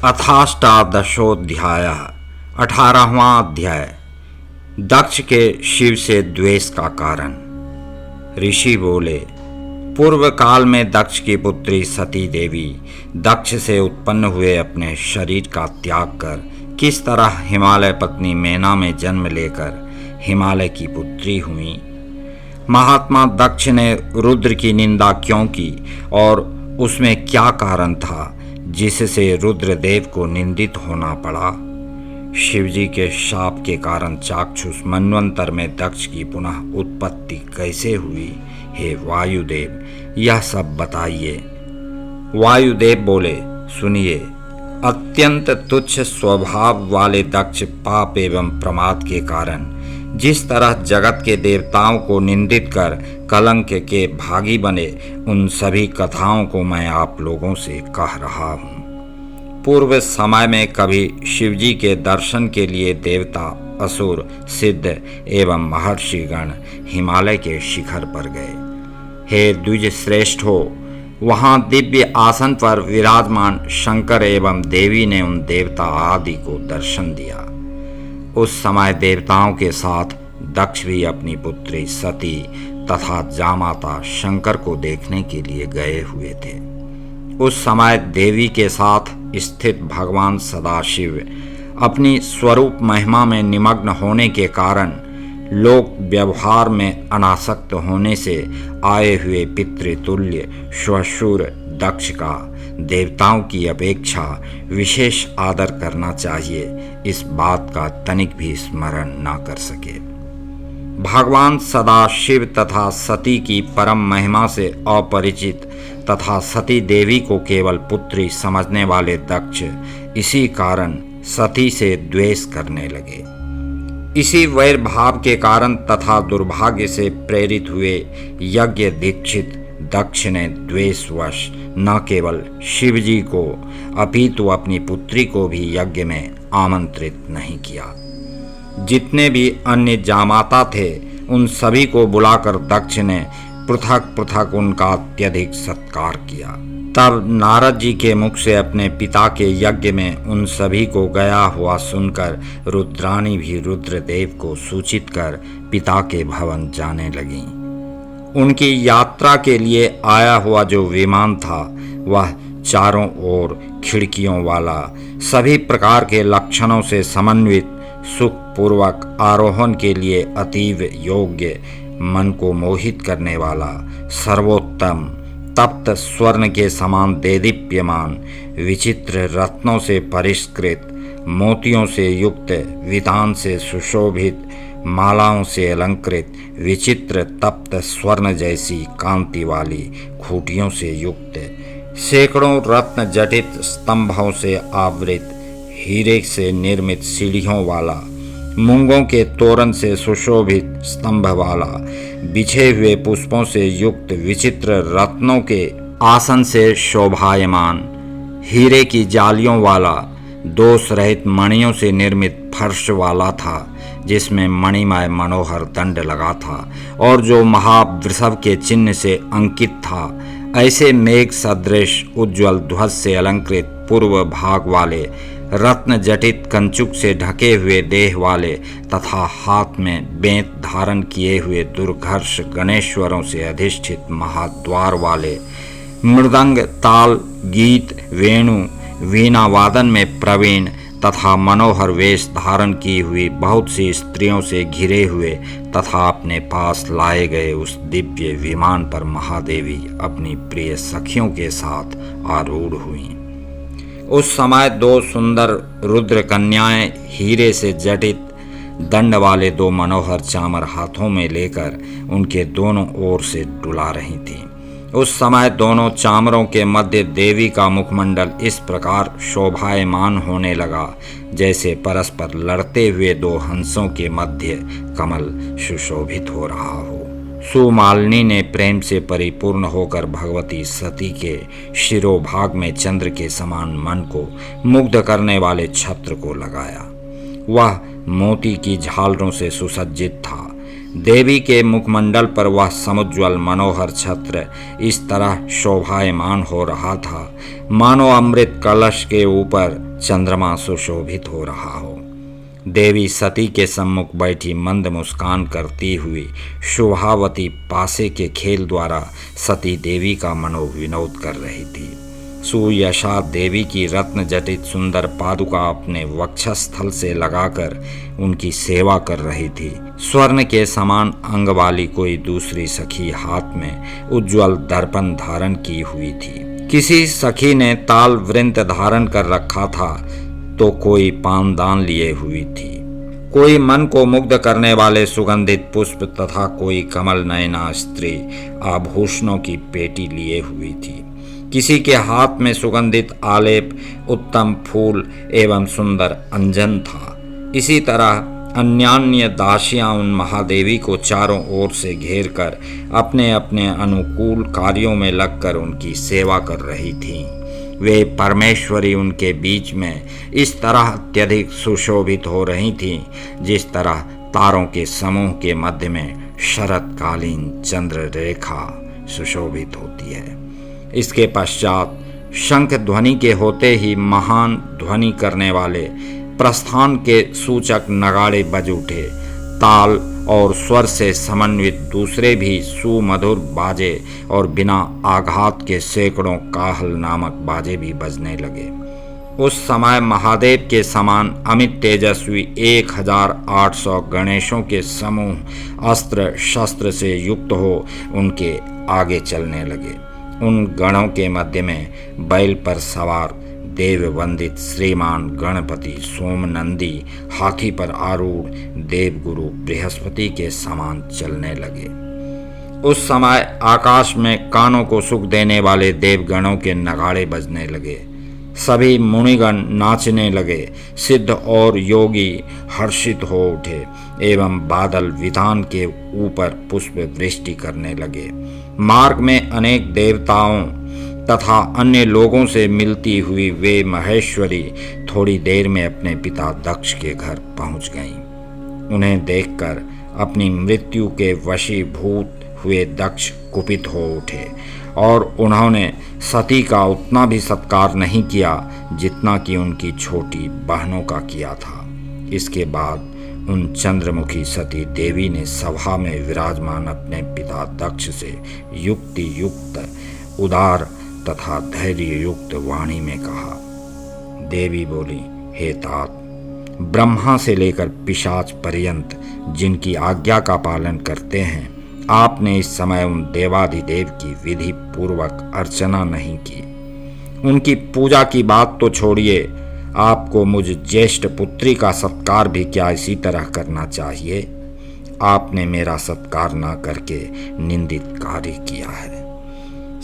अथाष्टादशोऽध्यायः 18वां अध्याय। दक्ष के शिव से द्वेष का कारण। ऋषि बोले, पूर्व काल में दक्ष की पुत्री सती देवी दक्ष से उत्पन्न हुए अपने शरीर का त्याग कर किस तरह हिमालय पत्नी मेना में जन्म लेकर हिमालय की पुत्री हुई। महात्मा दक्ष ने रुद्र की निंदा क्यों की और उसमें क्या कारण था जिससे रुद्रदेव को निंदित होना पड़ा। शिवजी के शाप के कारण चाक्षुष मनवंतर में दक्ष की पुनः उत्पत्ति कैसे हुई। हे वायुदेव, यह सब बताइए। वायुदेव बोले, सुनिए। अत्यंत तुच्छ स्वभाव वाले दक्ष पाप एवं प्रमाद के कारण जिस तरह जगत के देवताओं को निंदित कर कलंक के भागी बने, उन सभी कथाओं को मैं आप लोगों से कह रहा हूँ। पूर्व समय में कभी शिवजी के दर्शन के लिए देवता, असुर, सिद्ध एवं महर्षिगण हिमालय के शिखर पर गए। हे द्विज श्रेष्ठो, वहाँ दिव्य आसन पर विराजमान शंकर एवं देवी ने उन देवता आदि को दर्शन दिया। उस समय देवताओं के साथ दक्ष भी अपनी पुत्री सती तथा जामाता शंकर को देखने के लिए गए हुए थे। उस समय देवी के साथ स्थित भगवान सदाशिव अपनी स्वरूप महिमा में निमग्न होने के कारण लोक व्यवहार में अनासक्त होने से आए हुए पितृतुल्य श्वशुर दक्ष का देवताओं की अपेक्षा विशेष आदर करना चाहिए, इस बात का तनिक भी स्मरण न कर सके। भगवान सदाशिव तथा सती की परम महिमा से अपरिचित तथा सती देवी को केवल पुत्री समझने वाले दक्ष इसी कारण सती से द्वेष करने लगे। इसी वैर भाव के कारण तथा दुर्भाग्य से प्रेरित हुए यज्ञ दीक्षित दक्ष ने द्वेषवश न केवल शिवजी को अपितु अपनी पुत्री को भी यज्ञ में आमंत्रित नहीं किया। जितने भी अन्य जामाता थे उन सभी को बुलाकर दक्ष ने पृथक पृथक उनका अत्यधिक सत्कार किया। तब नारद जी के मुख से अपने पिता के यज्ञ में उन सभी को गया हुआ सुनकर रुद्राणी भी रुद्रदेव को सूचित कर पिता के भवन जाने लगीं। उनकी यात्रा के लिए आया हुआ जो विमान था वह चारों ओर खिड़कियों वाला, सभी प्रकार के लक्षणों से समन्वित, सुखपूर्वक आरोहण के लिए अतीव योग्य, मन को मोहित करने वाला, सर्वोत्तम, तप्त स्वर्ण के समान देदीप्यमान, विचित्र रत्नों से परिष्कृत, मोतियों से युक्त, वितान से सुशोभित, मालाओं से अलंकृत, विचित्र तप्त स्वर्ण जैसी कांति वाली खूंटियों से युक्त, सैकड़ों रत्न जटित स्तंभों से आवृत, हीरे से निर्मित सीढ़ियों वाला, मूंगों के तोरण से सुशोभित स्तंभ वाला, बिछे हुए पुष्पों से युक्त, विचित्र रत्नों के आसन से शोभायमान, हीरे की जालियों वाला, दोष रहित मणियों से निर्मित फर्श वाला था, जिसमें मणिमय मनोहर दंड लगा था और जो महावृषभ के चिन्ह से अंकित था। ऐसे मेघ सदृश उज्ज्वल ध्वज से अलंकृत पूर्व भाग वाले, रत्न जटित कंचुक से ढके हुए देह वाले तथा हाथ में बेंत धारण किए हुए दुर्घर्ष गणेश्वरों से अधिष्ठित महाद्वार वाले, मृदंग, ताल, गीत, वेणु, वीणा वादन में प्रवीण तथा मनोहर वेश धारण की हुई बहुत सी स्त्रियों से घिरे हुए तथा अपने पास लाए गए उस दिव्य विमान पर महादेवी अपनी प्रिय सखियों के साथ आरूढ़ हुईं। उस समय दो सुंदर रुद्र कन्याएं हीरे से जटित दंड वाले दो मनोहर चामर हाथों में लेकर उनके दोनों ओर से डुला रही थीं। उस समय दोनों चामरों के मध्य देवी का मुखमंडल इस प्रकार शोभायमान होने लगा जैसे परस्पर लड़ते हुए दो हंसों के मध्य कमल सुशोभित हो रहा हो। सुमालिनी ने प्रेम से परिपूर्ण होकर भगवती सती के शिरोभाग में चंद्र के समान मन को मुग्ध करने वाले छत्र को लगाया। वह मोती की झालरों से सुसज्जित था। देवी के मुखमंडल पर वह समुज्ज्वल मनोहर छत्र इस तरह शोभायमान हो रहा था मानो अमृत कलश के ऊपर चंद्रमा सुशोभित हो रहा हो। देवी सती के सम्मुख बैठी मंद मुस्कान करती हुई शोभावती पासे के खेल द्वारा सती देवी का मनोविनोद कर रही थी। सुयशा देवी की रत्न जटित सुंदर पादुका अपने वक्षस्थल से लगाकर उनकी सेवा कर रही थी। स्वर्ण के समान अंग वाली कोई दूसरी सखी हाथ में उज्जवल दर्पण धारण की हुई थी। किसी सखी ने ताल वृंत धारण कर रखा था तो कोई पानदान लिए हुई थी। कोई मन को मुग्ध करने वाले सुगंधित पुष्प तथा कोई कमल नयना स्त्री आभूषणों की पेटी लिए हुई थी। किसी के हाथ में सुगंधित आलेप, उत्तम फूल एवं सुंदर अंजन था। इसी तरह अन्यान्य दासियां उन महादेवी को चारों ओर से घेर कर अपने अपने अनुकूल कार्यों में लगकर उनकी सेवा कर रही थीं। वे परमेश्वरी उनके बीच में इस तरह अत्यधिक सुशोभित हो रही थीं जिस तरह तारों के समूह के मध्य में शरतकालीन चंद्र रेखा सुशोभित होती है। इसके पश्चात शंख ध्वनि के होते ही महान ध्वनि करने वाले प्रस्थान के सूचक नगाड़े बज उठे। ताल और स्वर से समन्वित दूसरे भी सुमधुर बाजे और बिना आघात के सैकड़ों काहल नामक बाजे भी बजने लगे। उस समय महादेव के समान अमित तेजस्वी 1800 गणेशों के समूह अस्त्र शस्त्र से युक्त हो उनके आगे चलने लगे। उन गणों के मध्य में बैल पर सवार देव वंदित श्रीमान गणपति सोमनंदी हाथी पर आरूढ़ देवगुरु बृहस्पति के समान चलने लगे। उस समय आकाश में कानों को सुख देने वाले देवगणों के नगाड़े बजने लगे। सभी मुनिगण नाचने लगे। सिद्ध और योगी हर्षित हो उठे एवं बादल वितान के ऊपर पुष्प वृष्टि करने लगे। मार्ग में अनेक देवताओं तथा अन्य लोगों से मिलती हुई वे महेश्वरी थोड़ी देर में अपने पिता दक्ष के घर पहुंच गईं। उन्हें देखकर अपनी मृत्यु के वशीभूत हुए दक्ष कुपित हो उठे और उन्होंने सती का उतना भी सत्कार नहीं किया जितना कि उनकी छोटी बहनों का किया था। इसके बाद उन चंद्रमुखी सती देवी ने सभा में विराजमान अपने पिता दक्ष से युक्ति युक्त उदार तथा धैर्य युक्त वाणी में कहा। देवी बोली, हे तात, ब्रह्मा से लेकर पिशाच पर्यंत जिनकी आज्ञा का पालन करते हैं, आपने इस समय उन देवाधिदेव की विधि पूर्वक अर्चना नहीं की। उनकी पूजा की बात तो छोड़िए, आपको मुझ ज्येष्ठ पुत्री का सत्कार भी क्या इसी तरह करना चाहिए? आपने मेरा सत्कार न करके निंदित कार्य किया है।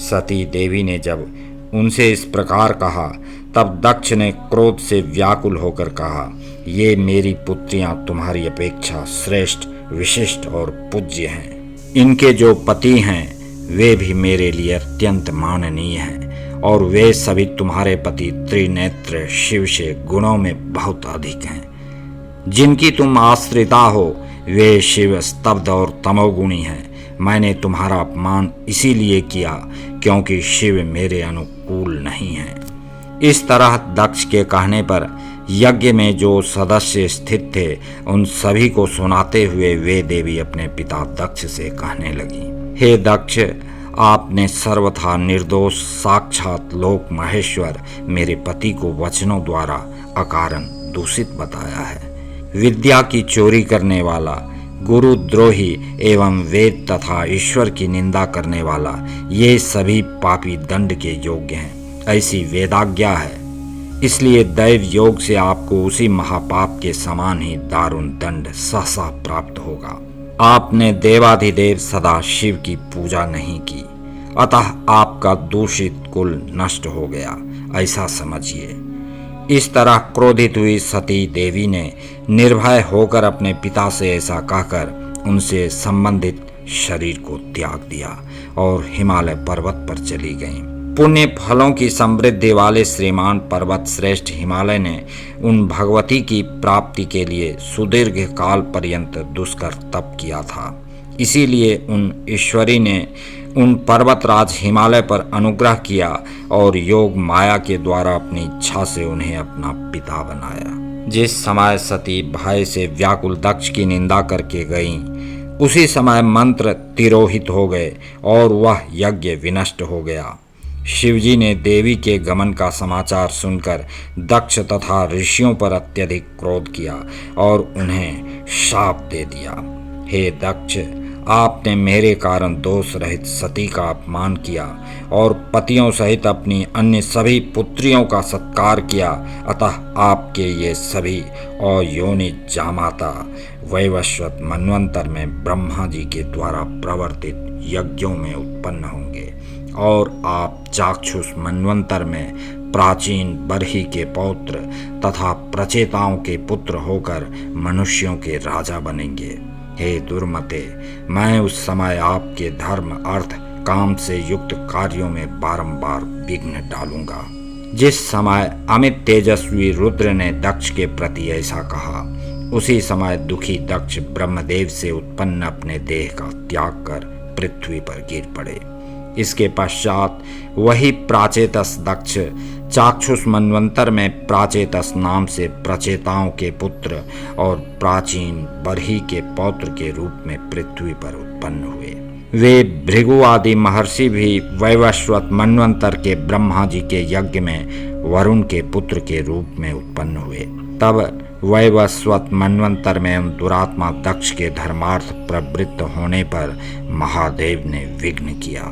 सती देवी ने जब उनसे इस प्रकार कहा तब दक्ष ने क्रोध से व्याकुल होकर कहा, ये मेरी पुत्रियां तुम्हारी अपेक्षा श्रेष्ठ, विशिष्ट और पूज्य हैं। इनके जो पति हैं वे भी मेरे लिए अत्यंत माननीय हैं और वे सभी तुम्हारे पति त्रिनेत्र शिव से गुणों में बहुत अधिक हैं। जिनकी तुम आश्रिता हो वे शिव स्तब्ध और तमोगुणी हैं। मैंने तुम्हारा अपमान इसीलिए किया क्योंकि शिव मेरे अनुकूल नहीं है। इस तरह दक्ष के कहने पर यज्ञ में जो सदस्य स्थित थे उन सभी को सुनाते हुए वे देवी अपने पिता दक्ष से कहने लगी, हे दक्ष, आपने सर्वथा निर्दोष साक्षात लोक महेश्वर मेरे पति को वचनों द्वारा अकारण दूषित बताया है। विद्या की चोरी करने वाला, गुरुद्रोही एवं वेद तथा ईश्वर की निंदा करने वाला, ये सभी पापी दंड के योग्य हैं। ऐसी वेदाज्ञा है, इसलिए दैव योग से आपको उसी महापाप के समान ही दारुण दंड सहसा प्राप्त होगा। आपने देवाधिदेव सदा शिव की पूजा नहीं की, अतः आपका दूषित कुल नष्ट हो गया, ऐसा समझिए। इस तरह क्रोधित हुई सती देवी ने निर्भय होकर अपने पिता से ऐसा कहकर उनसे संबंधित शरीर को त्याग दिया और हिमालय पर्वत पर चली गईं। पुण्य फलों की समृद्धि वाले श्रीमान पर्वत श्रेष्ठ हिमालय ने उन भगवती की प्राप्ति के लिए सुदीर्घ काल पर्यंत दुष्कर तप किया था। इसीलिए उन ईश्वरी ने उन पर्वतराज हिमालय पर अनुग्रह किया और योग माया के द्वारा अपनी इच्छा से उन्हें अपना पिता बनाया। जिस समय सती भय से व्याकुल दक्ष की निंदा करके गईं, उसी समय मंत्र तिरोहित हो गए और वह यज्ञ विनष्ट हो गया। शिवजी ने देवी के गमन का समाचार सुनकर दक्ष तथा ऋषियों पर अत्यधिक क्रोध किया और उन्हें शाप दे दिया। हे दक्ष, आपने मेरे कारण दोष रहित सती का अपमान किया और पतियों सहित अपनी अन्य सभी पुत्रियों का सत्कार किया, अतः आपके ये सभी अयोनि जामाता वैवस्वत मनवंतर में ब्रह्मा जी के द्वारा प्रवर्तित यज्ञों में उत्पन्न होंगे और आप चाक्षुष मनवंतर में प्राचीन बरही के पौत्र तथा प्रचेताओं के पुत्र होकर मनुष्यों के राजा बनेंगे। हे दुर्मते, मैं उस समय आपके धर्म अर्थ काम से युक्त कार्यों में बारंबार विघ्न डालूंगा। जिस समय अमित तेजस्वी रुद्र ने दक्ष के प्रति ऐसा कहा, उसी समय दुखी दक्ष ब्रह्मदेव से उत्पन्न अपने देह का त्याग कर पृथ्वी पर गिर पड़े। इसके पश्चात वही प्राचेतस दक्ष चाक्षुष मनवंतर में प्राचेतस नाम से प्रचेताओं के पुत्र और प्राचीन बरही के पौत्र के रूप में पृथ्वी पर उत्पन्न हुए। वे भृगु आदि महर्षि भी वैवस्वत मनवंतर के ब्रह्मा जी के यज्ञ में वरुण के पुत्र के रूप में उत्पन्न हुए। तब वैवस्वत मनवंतर में दुरात्मा दक्ष के धर्मार्थ प्रवृत्त होने पर महादेव ने विघ्न किया।